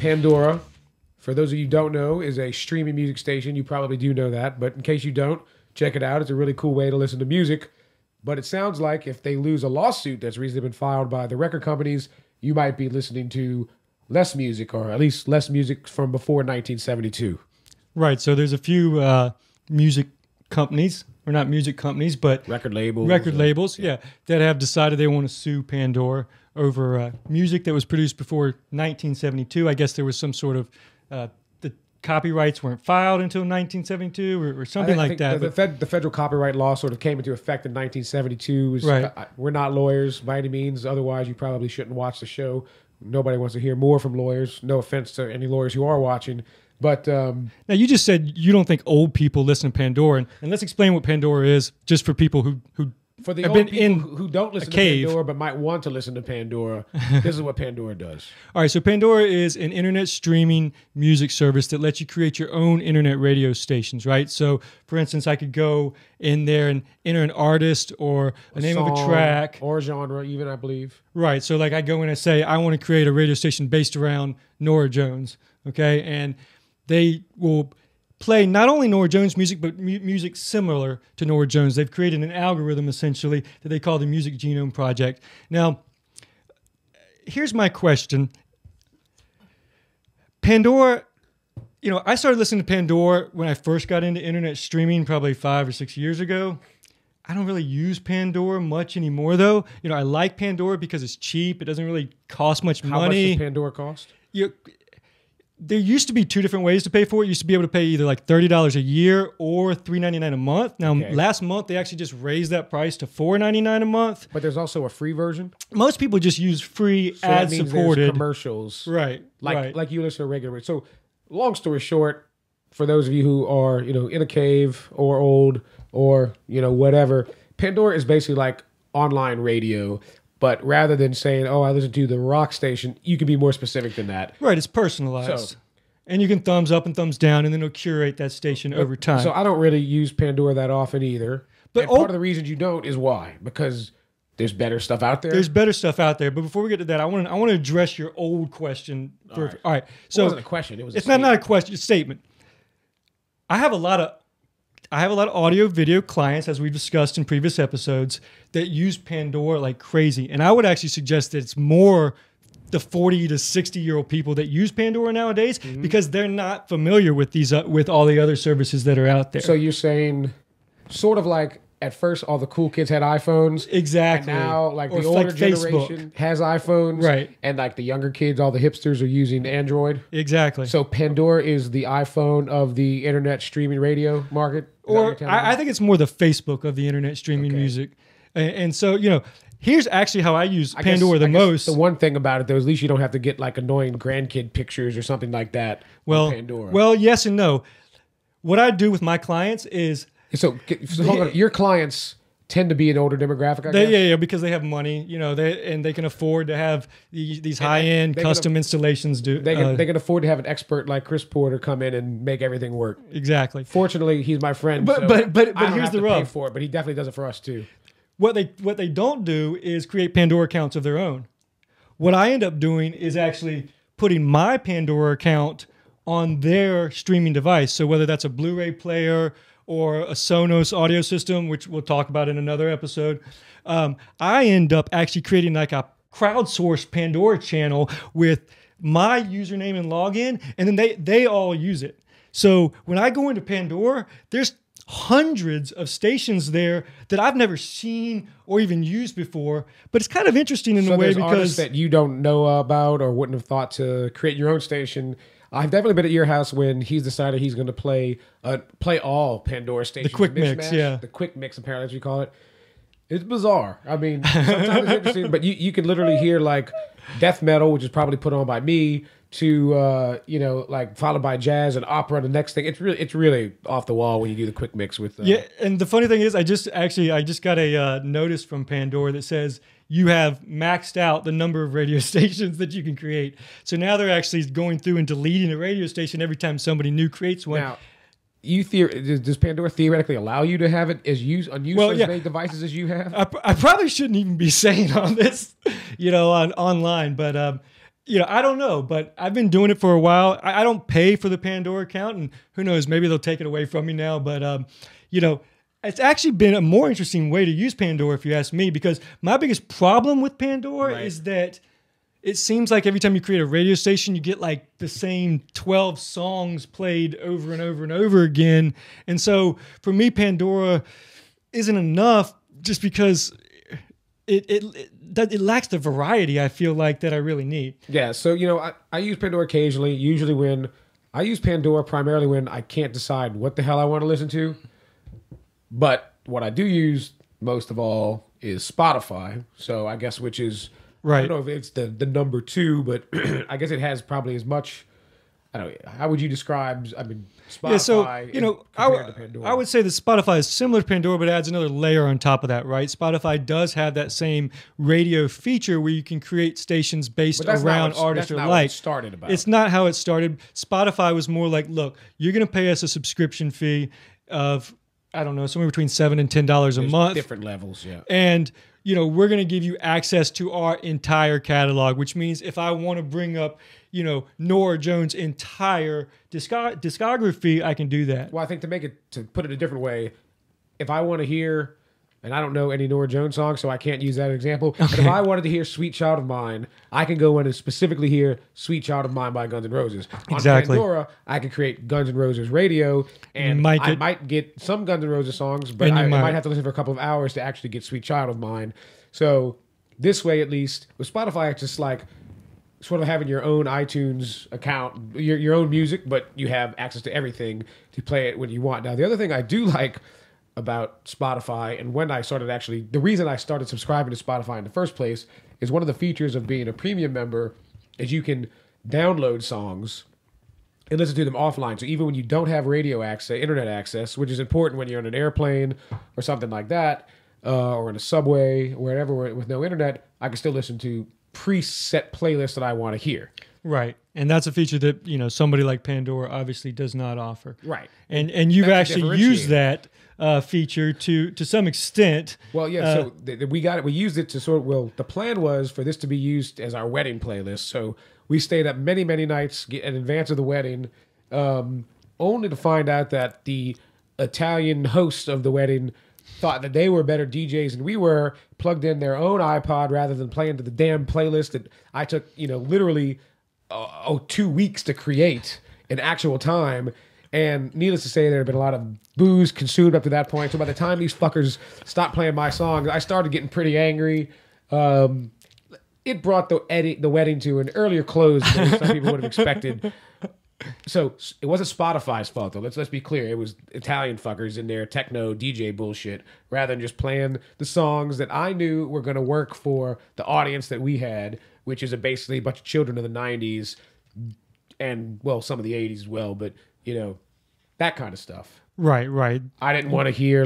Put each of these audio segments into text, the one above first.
Pandora, for those of you who don't know, is a streaming music station. You probably do know that, but in case you don't, check it out. It's a really cool way to listen to music. But it sounds like if they lose a lawsuit that's recently been filed by the record companies, you might be listening to less music, or at least less music from before 1972. Right. So there's a few music companies, or not music companies, but record labels. Yeah, that have decided they want to sue Pandora over music that was produced before 1972. I guess there was some sort of the copyrights weren't filed until 1972 or something like that. The federal copyright law sort of came into effect in 1972. Right. We're not lawyers by any means. Otherwise, you probably shouldn't watch the show. Nobody wants to hear more from lawyers. No offense to any lawyers who are watching. But now, you just said you don't think old people listen to Pandora. And let's explain what Pandora is, just for people who for the have old been people in who don't listen to cave. Pandora but might want to listen to Pandora, this is what Pandora does. All right, so Pandora is an internet streaming music service that lets you create your own internet radio stations, right? So, for instance, I could go in there and enter an artist or a name of a track. Or genre, even, I believe. Right, so like I go in and say, I want to create a radio station based around Norah Jones, okay? And they will play not only Norah Jones music, but music similar to Norah Jones. They've created an algorithm, essentially, that they call the Music Genome Project. Now, here's my question. Pandora, I started listening to Pandora when I first got into internet streaming, probably 5 or 6 years ago. I don't really use Pandora much anymore, though. I like Pandora because it's cheap. It doesn't really cost much money. How much does Pandora cost? There used to be 2 different ways to pay for it. You used to be able to pay either like $30 a year or $3.99 a month. Now, last month, they actually just raised that price to $4.99 a month. But there's also a free version? Most people just use free, ad-supported. Commercials. Right, Like you listen to regular. So, long story short, for those of you who are, in a cave or old or, whatever, Pandora is basically like online radio. But rather than saying, I listen to the rock station, you can be more specific than that. Right, it's personalized. And you can thumbs up and thumbs down, and then it'll curate that station over time. So I don't really use Pandora that often either. But part of the reason you don't is why? Because there's better stuff out there? There's better stuff out there. But before we get to that, I want to address your old question. All right. So it wasn't a question. It's not a question, it's a statement. I have a lot of audio video clients, as we've discussed in previous episodes, that use Pandora like crazy. And I would actually suggest that it's more the 40 to 60-year-old people that use Pandora nowadays because they're not familiar with these with all the other services that are out there. So you're saying sort of like at first all the cool kids had iPhones. Exactly. And now the older generation has iPhones. Right. And like the younger kids, all the hipsters are using Android. Exactly. So Pandora is the iPhone of the internet streaming radio market? Or I think it's more the Facebook of the internet streaming music. And so, here's actually how I use Pandora the most. The one thing about it, though, is at least you don't have to get like annoying grandkid pictures or something like that on Pandora. Well, yes and no. What I do with my clients is... So hold on. Your clients tend to be an older demographic, I guess? Yeah, because they have money, and they can afford to have these high-end custom installations. They can afford to have an expert like Chris Porter come in and make everything work. Exactly. Fortunately, he's my friend. But here's the rub. Pay for it, but he definitely does it for us too. What they don't do is create Pandora accounts of their own. What I end up doing is actually putting my Pandora account on their streaming device. So whether that's a Blu-ray player or a Sonos audio system, which we'll talk about in another episode, I end up actually creating like a crowdsourced Pandora channel with my username and login, and then they all use it. So when I go into Pandora, there's hundreds of stations there that I've never seen or even used before, but it's kind of interesting in a way because artists that you don't know about or wouldn't have thought to create your own station. I've definitely been at your house when he's decided he's going to play all Pandora stations. The quick mix, yeah. The quick mix, apparently, as we call it. It's bizarre. I mean, sometimes it's interesting, but you can literally hear like death metal, which is probably put on by me, to like followed by jazz and opera. The next thing, it's really off the wall when you do the quick mix with. Yeah, and the funny thing is, I just got a notice from Pandora that says you have maxed out the number of radio stations that you can create. So now they're actually going through and deleting a radio station every time somebody new creates one. Now, does Pandora theoretically allow you to have it as many devices as you have? I probably shouldn't even be saying on this, online, but I don't know, but I've been doing it for a while. I don't pay for the Pandora account, and who knows, maybe they'll take it away from me now. But, it's actually been a more interesting way to use Pandora, if you ask me, because my biggest problem with Pandora is that it seems like every time you create a radio station, you get like the same 12 songs played over and over and over again. And so for me, Pandora isn't enough just because it lacks the variety I feel like that I really need. Yeah, so, I use Pandora occasionally, usually when I use Pandora primarily when I can't decide what the hell I want to listen to. But what I do use most of all is Spotify. So I guess which is, I don't know if it's the number 2, but I guess it has probably as much. I don't know. How would you describe, Spotify compared to Pandora? I would say that Spotify is similar to Pandora, but adds another layer on top of that, right? Spotify does have that same radio feature where you can create stations based around artists you like. That's not what it started about. It's not how it started. Spotify was more like, look, you're going to pay us a subscription fee of, I don't know, somewhere between $7 and $10 a month. Different levels, yeah. And we're going to give you access to our entire catalog, which means if I want to bring up, Norah Jones' entire discography, I can do that. Well, I think to put it a different way, if I want to hear, and I don't know any Norah Jones songs, so I can't use that example, but if I wanted to hear Sweet Child of Mine, I can go in and specifically hear Sweet Child of Mine by Guns N' Roses. Exactly. On Pandora, I could create Guns N' Roses radio, and I might get some Guns N' Roses songs, but I might have to listen for a couple of hours to actually get Sweet Child of Mine. So this way, at least, with Spotify, it's just like sort of having your own iTunes account, your own music, but you have access to everything to play it when you want. Now, the other thing I do like about Spotify, and the reason I started subscribing to Spotify in the first place is one of the features of being a premium member is you can download songs and listen to them offline. So even when you don't have radio access, internet access, which is important when you're on an airplane or something like that, or in a subway, or wherever with no internet, I can still listen to preset playlists that I want to hear. Right. And that's a feature that, somebody like Pandora obviously does not offer. Right. And you've actually used that feature to some extent. Well, yeah, so we got it. We used it to the plan was for this to be used as our wedding playlist. So we stayed up many, many nights in advance of the wedding, only to find out that the Italian host of the wedding thought that they were better DJs than we were, plugged in their own iPod rather than playing to the damn playlist that I took, literally 2 weeks to create in actual time. And needless to say, there had been a lot of booze consumed up to that point. So by the time these fuckers stopped playing my songs, I started getting pretty angry. It brought the wedding to an earlier close than some people would have expected. So it wasn't Spotify's fault, though. Let's be clear. It was Italian fuckers in their techno DJ bullshit, rather than just playing the songs that I knew were going to work for the audience that we had, which is basically a bunch of children of the 90s and, some of the 80s as well. But, that kind of stuff. Right. I didn't want to hear,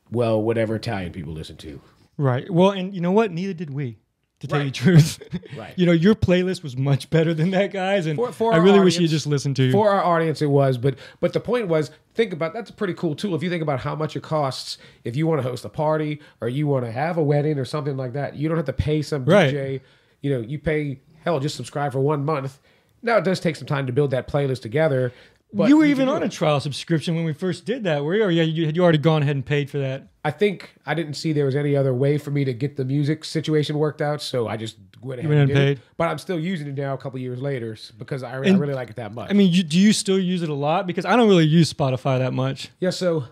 whatever Italian people listen to. Right. Well, and you know what? Neither did we. To tell you the truth. Right. Your playlist was much better than that, guys. And for I really wish you just listened to. For our audience, it was. But the point was, that's a pretty cool tool. If you think about how much it costs, if you want to host a party or you want to have a wedding or something like that, you don't have to pay some DJ. You pay, just subscribe for 1 month. Now, it does take some time to build that playlist together. But you were even on a trial subscription when we first did that, were you? Or you already gone ahead and paid for that? I think I didn't see there was any other way for me to get the music situation worked out, so I just went ahead and paid. But I'm still using it now a couple years later because I really like it that much. I mean, do you still use it a lot? Because I don't really use Spotify that much. Yeah, so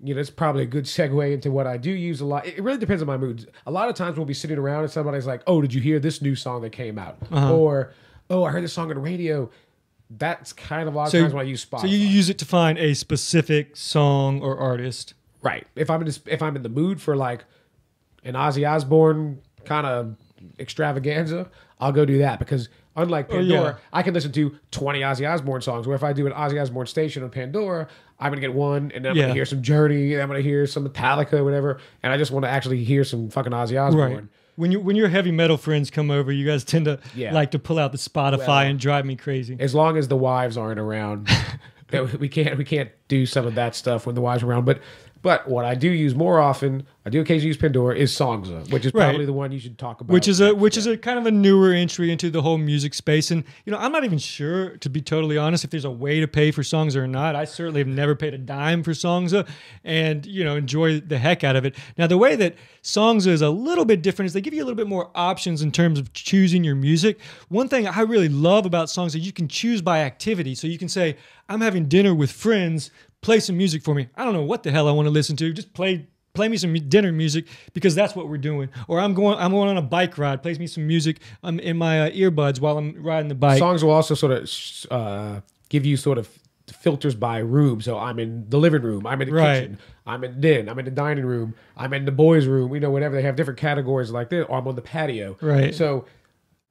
it's probably a good segue into what I do use a lot. It really depends on my mood. A lot of times we'll be sitting around and somebody's like, "Oh, did you hear this new song that came out?" Or, "Oh, I heard this song on the radio." That's kind of a lot of times when I use Spotify. So you use it to find a specific song or artist. Right. If I'm in the mood for like an Ozzy Osbourne kind of extravaganza, I'll go do that because unlike Pandora, I can listen to 20 Ozzy Osbourne songs. Where if I do an Ozzy Osbourne station on Pandora, I'm gonna get one, and then I'm gonna hear some Journey, and I'm gonna hear some Metallica, or whatever, and I just want to actually hear some fucking Ozzy Osbourne. Right. When your heavy metal friends come over, you guys tend to like to pull out the Spotify and drive me crazy. As long as the wives aren't around, we can't do some of that stuff when the wives are around. But But what I do use more often, I do occasionally use Pandora, is Songza, which is probably the one you should talk about. Which is a kind of a newer entry into the whole music space. And I'm not even sure, to be totally honest, if there's a way to pay for Songza or not. I certainly have never paid a dime for Songza, and enjoy the heck out of it. Now, the way that Songza is a little bit different is they give you a little bit more options in terms of choosing your music. One thing I really love about Songza, you can choose by activity. So you can say, I'm having dinner with friends, play some music for me. I don't know what the hell I want to listen to. Just play me some dinner music, because that's what we're doing. Or I'm going on a bike ride. Play me some music in my earbuds while I'm riding the bike. Songs will also sort of give you sort of filters by room. So I'm in the living room. I'm in the kitchen. I'm in the dining room. I'm in the boys' room. Whatever. They have different categories like this. Or I'm on the patio. Right. So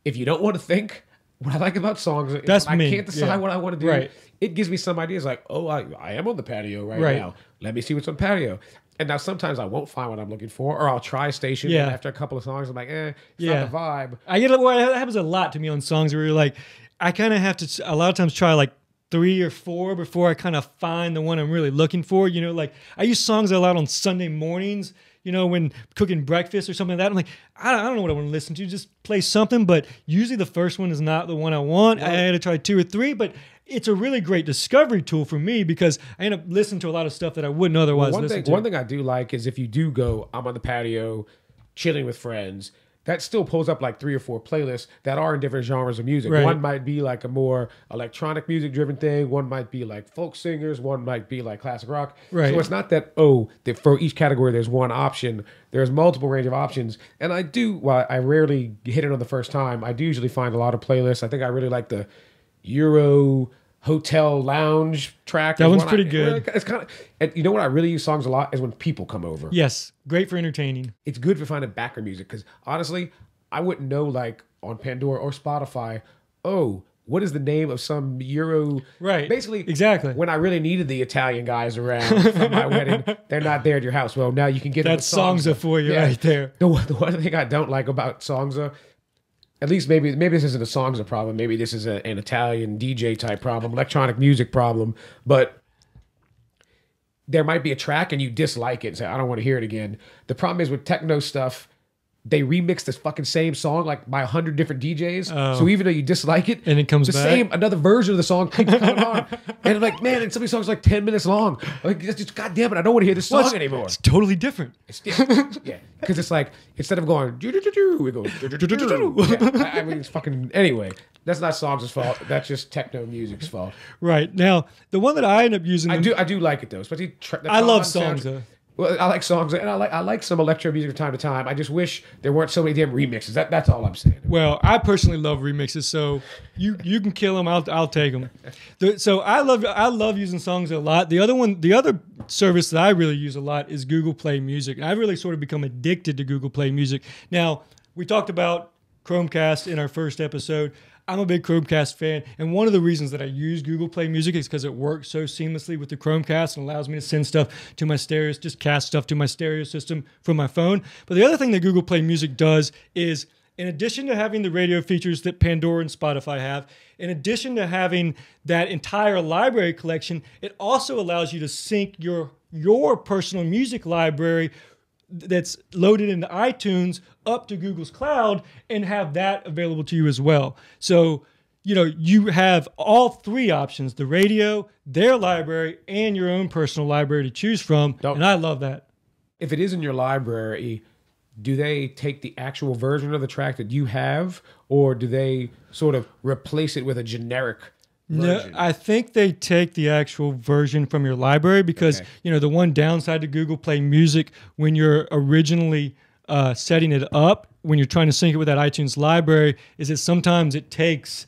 if you don't want to think, what I like about songs is that's I can't decide what I want to do. Right. It gives me some ideas like, oh, I am on the patio right now. Let me see what's on the patio. And now sometimes I won't find what I'm looking for, or I'll try a station, and after a couple of songs, I'm like, it's not the vibe. That happens a lot to me on songs where you're like, I kind of have to, a lot of times, try like 3 or 4 before I kind of find the one I'm really looking for. Like I use songs a lot on Sunday mornings, when cooking breakfast or something like that. I'm like, I don't know what I want to listen to. Just play something. But usually the first one is not the one I want. Right. I had to try 2 or 3, but it's a really great discovery tool for me, because I end up listening to a lot of stuff that I wouldn't otherwise listen to. One thing I do like is if you do go, I'm on the patio, chilling with friends, that still pulls up like 3 or 4 playlists that are in different genres of music. Right. One might be like a more electronic music driven thing. One might be like folk singers. One might be like classic rock. Right. So it's not that, that for each category there's one option. There's multiple range of options. And I do, while I rarely hit it on the first time, I do usually find a lot of playlists. I think I really like the Euro hotel lounge track. That one's pretty good. It's kind of, and you know what I really use songs a lot is when people come over. Yes, great for entertaining. It's good for finding background music, because honestly, I wouldn't know, like on Pandora or Spotify, what is the name of some Euro? Right. Basically, exactly. When I really needed the Italian guys around for my wedding, they're not there at your house. Well, now you can get that Songza for you right there. The one thing I don't like about Songza, at least maybe this isn't a Songza problem. Maybe this is an Italian DJ type problem, electronic music problem. But there might be a track and you dislike it and say, I don't want to hear it again. The problem is with techno stuff, they remix this fucking same song like by 100 different DJs. So even though you dislike it, and it comes back, another version of the song keeps coming on. And I'm like, man, and some of these songs are like 10 minutes long. Like, just God damn it, I don't want to hear this song anymore. It's totally different. It's different. Yeah, because it's like, instead of going, we go, I mean, it's fucking, anyway, that's not Songza's fault. That's just techno music's fault. Right. Now, the one that I end up using, I do like it though, especially I love Songza. Well, I like songs, and I like some electro music from time to time. I just wish there weren't so many damn remixes. That's all I'm saying. Well, I personally love remixes, so you can kill them. I'll take them. So I love using songs a lot. The other service that I really use a lot is Google Play Music. I've really sort of become addicted to Google Play Music. Now, we talked about Chromecast in our first episode. I'm a big Chromecast fan, and one of the reasons that I use Google Play Music is because it works so seamlessly with the Chromecast and allows me to send stuff to my stereo, just cast stuff to my stereo system from my phone. But the other thing that Google Play Music does is, in addition to having the radio features that Pandora and Spotify have, in addition to having that entire library collection, it also allows you to sync your personal music library that's loaded into iTunes up to Google's cloud and have that available to you as well. So, you have all 3 options, the radio, their library, and your own personal library to choose from. And I love that. If it is in your library, do they take the actual version of the track that you have, or do they sort of replace it with a generic version? No, I think they take the actual version from your library, because the one downside to Google Play Music when you're originally setting it up, when you're trying to sync it with that iTunes library, is that sometimes it takes,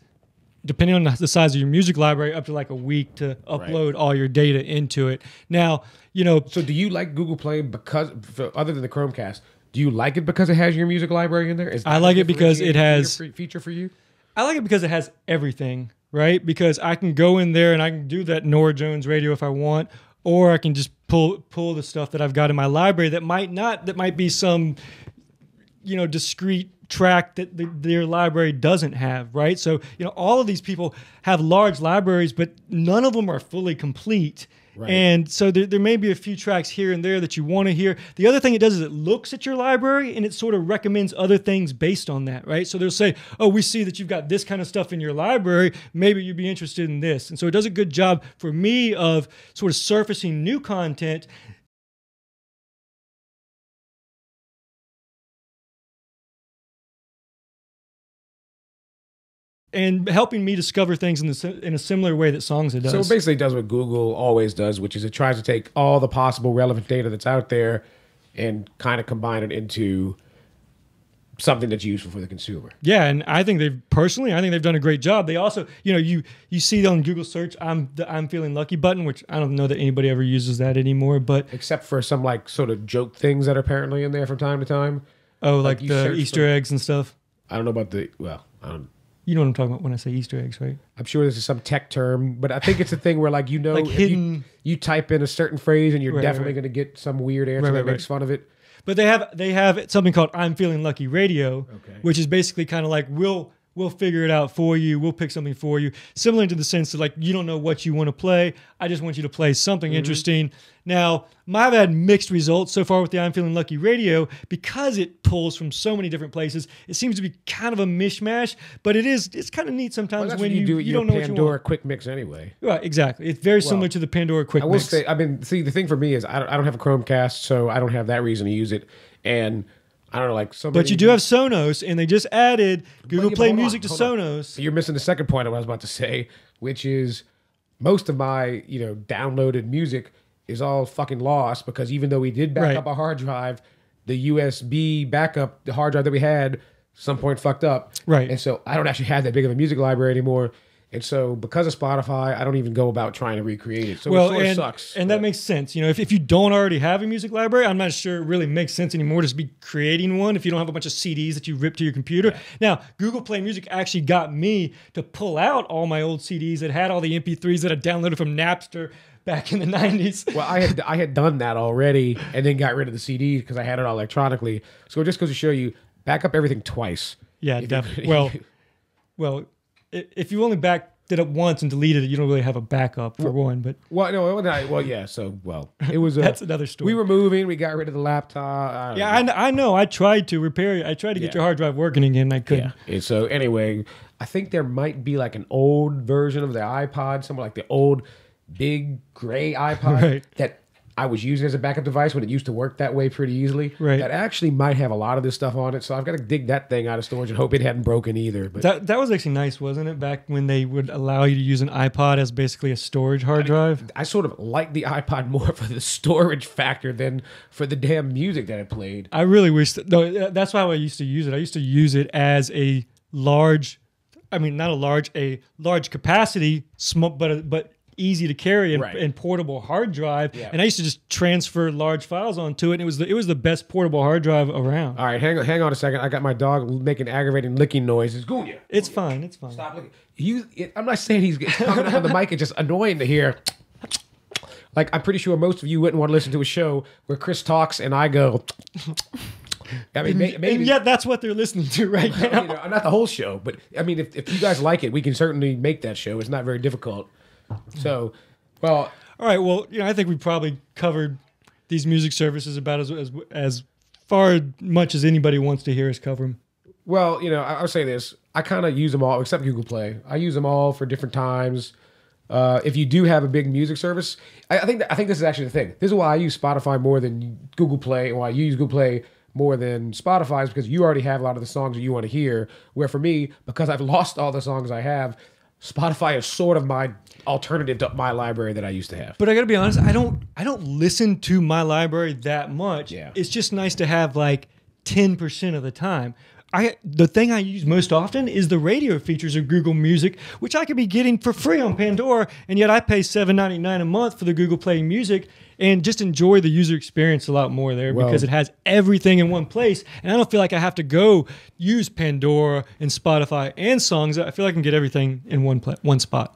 depending on the size of your music library, up to like a week to upload all your data into it. Now, So do you like Google Play other than the Chromecast, do you like it because it has your music library in there? I like it because it has feature for you. I like it because it has everything. Right? Because I can go in there and I can do that Nora Jones radio if I want, or I can just pull the stuff that I've got in my library that might be some, discrete track that their library doesn't have, right? So, all of these people have large libraries, but none of them are fully complete. Right. And so there may be a few tracks here and there that you want to hear. The other thing it does is it looks at your library and it sort of recommends other things based on that, right? So they'll say, oh, we see that you've got this kind of stuff in your library. Maybe you'd be interested in this. And so it does a good job for me of sort of surfacing new content. And helping me discover things in a similar way that Songza does. So it basically does what Google always does, which is it tries to take all the possible relevant data that's out there and kind of combine it into something that's useful for the consumer. Yeah, and I think they've done a great job. They also, you see on Google search, I'm feeling lucky button, which I don't know that anybody ever uses that anymore, but except for some like sort of joke things that are apparently in there from time to time. Oh, like the Easter eggs and stuff. I don't know about you know what I'm talking about when I say Easter eggs, right? I'm sure this is some tech term, but I think it's a thing where, like, like hidden. You type in a certain phrase and you're definitely going to get some weird answer that makes fun of it. But they have something called I'm Feeling Lucky Radio, which is basically kind of like we'll figure it out for you. We'll pick something for you. Similar to the sense that, like, you don't know what you want to play. I just want you to play something interesting. Now, I've had mixed results so far with the I'm Feeling Lucky Radio because it pulls from so many different places. It seems to be kind of a mishmash, but it's kind of neat sometimes when you don't know what you want. Pandora Quick Mix anyway. Right, exactly. It's very similar to the Pandora Quick Mix. I will say, see, the thing for me is I don't have a Chromecast, so I don't have that reason to use it. And I don't know, like somebody. But you do have Sonos, and they just added Google Play Music to Sonos. You're missing the second point of what I was about to say, which is most of my downloaded music is all fucking lost because even though we did back up a hard drive, the USB backup, the hard drive that we had, some point fucked up. Right. And so I don't actually have that big of a music library anymore. And so because of Spotify, I don't even go about trying to recreate it. So it sort of sucks. And that makes sense. If you don't already have a music library, I'm not sure it really makes sense anymore to be creating one if you don't have a bunch of CDs that you rip to your computer. Yeah. Now, Google Play Music actually got me to pull out all my old CDs that had all the MP3s that I downloaded from Napster back in the 90s. Well, I had done that already and then got rid of the CDs because I had it all electronically. So it just goes to show you, back up everything twice. Yeah, definitely. Well, if you only backed it up once and deleted it, you don't really have a backup for one. But it was that's another story. We were moving, we got rid of the laptop. I know. I tried to repair it. I tried to get your hard drive working again. And I couldn't. Yeah. And so anyway, I think there might be like an old version of the iPod, somewhere like the old big gray iPod that I was using as a backup device when it used to work that way pretty easily. Right. That actually might have a lot of this stuff on it. So I've got to dig that thing out of storage and hope it hadn't broken either. But that was actually nice, wasn't it? Back when they would allow you to use an iPod as basically a storage hard drive. I sort of like the iPod more for the storage factor than for the damn music that it played. I really wish that's how I used to use it. I used to use it as a large capacity, but easy to carry and portable hard drive. Yeah. And I used to just transfer large files onto it. And it was the best portable hard drive around. All right, hang on a second. I got my dog making aggravating licking noises. Gunya. It's fine. It's fine. Stop licking. I'm not saying he's coming up on the mic. It's just annoying to hear. Like, I'm pretty sure most of you wouldn't want to listen to a show where Chris talks and I go. I mean, maybe. And yet that's what they're listening to right now. Not the whole show, but I mean, if you guys like it, we can certainly make that show. It's not very difficult. So, well, all right. Well, I think we probably covered these music services about as far much as anybody wants to hear us cover them. Well, I'll say this: I kind of use them all, except Google Play. I use them all for different times. If you do have a big music service, I think this is actually the thing. This is why I use Spotify more than Google Play, and why I use Google Play more than Spotify is because you already have a lot of the songs that you want to hear. Where for me, because I've lost all the songs I have, Spotify is sort of my alternative to my library that I used to have. But I got to be honest, I don't listen to my library that much. Yeah. It's just nice to have like 10% of the time. The thing I use most often is the radio features of Google Music, which I could be getting for free on Pandora, and yet I pay $7.99 a month for the Google Play Music and just enjoy the user experience a lot more there because it has everything in one place, and I don't feel like I have to go use Pandora and Spotify and Songza. I feel like I can get everything in one spot.